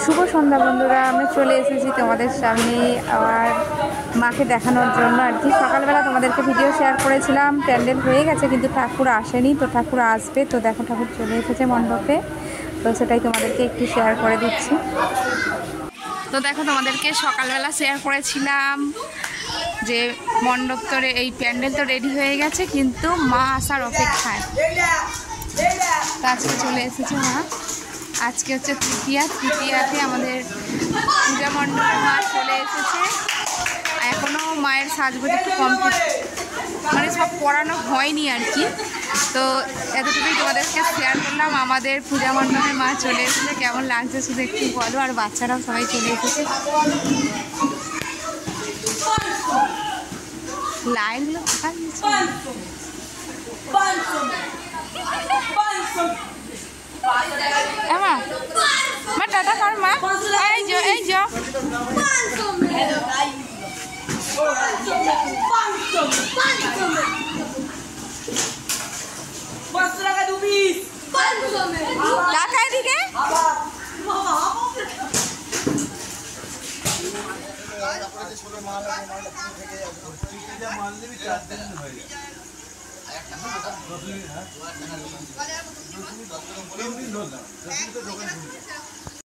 শুভ সন্ধ্যা বন্ধুরা, আমরা চলে এসেছি তোমাদের সামনে আর মাকে দেখানোর জন্য আর কি। সকালবেলা তোমাদেরকে ভিডিও শেয়ার করেছিলাম, প্যান্ডেল হয়ে গেছে কিন্তু ঠাকুর আসেনি, তো ঠাকুর আসবে। তো দেখো ঠাকুর চলে এসেছে মণ্ডপে, তো সেটাই তোমাদেরকে একটু শেয়ার করে দিচ্ছি। তো দেখো তোমাদেরকে সকালবেলা শেয়ার করেছিলাম যে মণ্ডপ তো এই প্যান্ডেল তো রেডি হয়ে গেছে, কিন্তু মা আসার অপেক্ষায়। তো আজকে চলে এসেছে মা। আজকে হচ্ছে তৃতীয়াতে আমাদের পূজা মণ্ডপে মা চলে এসেছে। এখনও মায়ের সাজগোজ একটু কমপ্লিট, মানে সব পড়ানো হয়নি আর কি। তো এতটুকুই তোমাদেরকে শেয়ার করলাম। আমাদের পূজা মণ্ডপে মা চলে এসেছে, কেমন লাগছে শুধু একটু বলো। আর বাচ্চারাও সবাই চলে এসেছে। লাইটগুলো ফাঁকা দিয়েছে। মা টাটা কর মা। এই যো টাকা এদিকে।